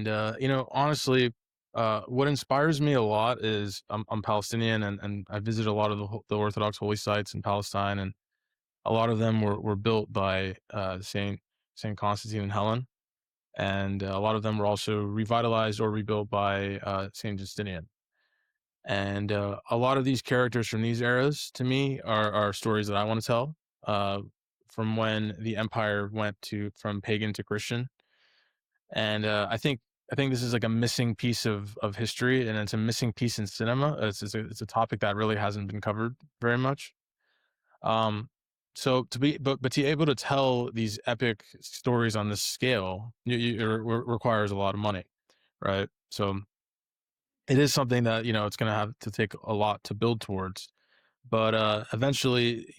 And honestly, what inspires me a lot is I'm Palestinian, and I visit a lot of the Orthodox holy sites in Palestine, and a lot of them were built by Saint Constantine and Helen, and a lot of them were also revitalized or rebuilt by Saint Justinian. And a lot of these characters from these eras, to me, are stories that I want to tell. Uh, from when the empire went to from pagan to Christian, and I think this is like a missing piece of history, and it's a missing piece in cinema. It's a topic that really hasn't been covered very much. Um, so to be but to be able to tell these epic stories on this scale, requires a lot of money, right? So it is something that it's going to have to take a lot to build towards, but eventually,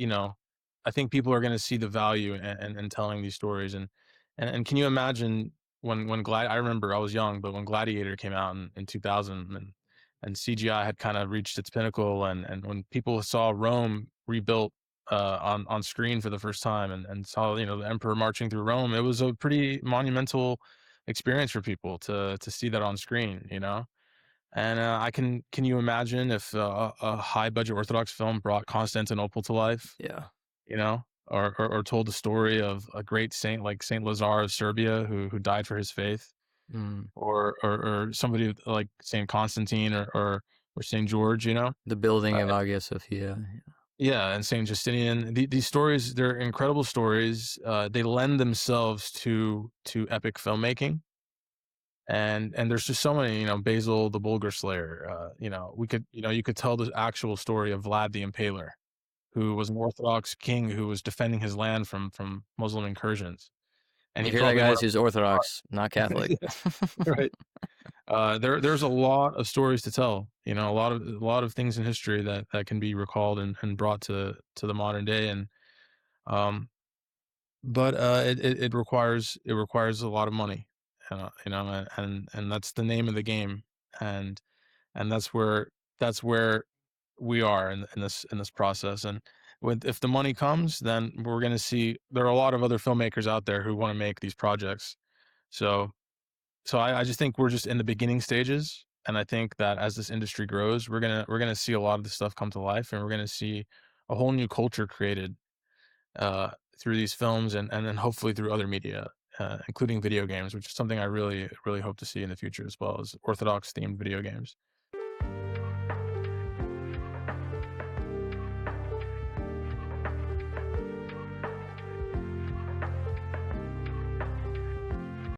I think people are going to see the value in telling these stories. And can you imagine when I remember I was young, but when Gladiator came out in 2000, and CGI had kind of reached its pinnacle, and when people saw Rome rebuilt on screen for the first time, and saw the emperor marching through Rome, it was a pretty monumental experience for people to see that on screen. And can you imagine if a high budget Orthodox film brought Constantinople to life, Yeah. or told the story of a great saint like Saint Lazar of Serbia who died for his faith, Mm. or somebody like Saint Constantine, or Saint George, The building uh, of Hagia Sophia. yeah, and Saint Justinian. These stories, they're incredible stories. They lend themselves to epic filmmaking. And there's just so many, Basil the Bulgar Slayer. We could, you could tell the actual story of Vlad the Impaler, who was an Orthodox king who was defending his land from Muslim incursions, and You he hear that, probably went guys? up. Who's Orthodox, not Catholic. Yeah, right. There's a lot of stories to tell. A lot of things in history that can be recalled and brought to the modern day, and um, but it requires a lot of money, and that's the name of the game, and that's where we are in this process. And if the money comes, then we're going to see there are a lot of other filmmakers out there who want to make these projects. So so I just think we're just in the beginning stages, and I think that as this industry grows, we're gonna see a lot of this stuff come to life, and we're gonna see a whole new culture created through these films, and then hopefully through other media, including video games, which is something I really really hope to see in the future as well as Orthodox themed video games.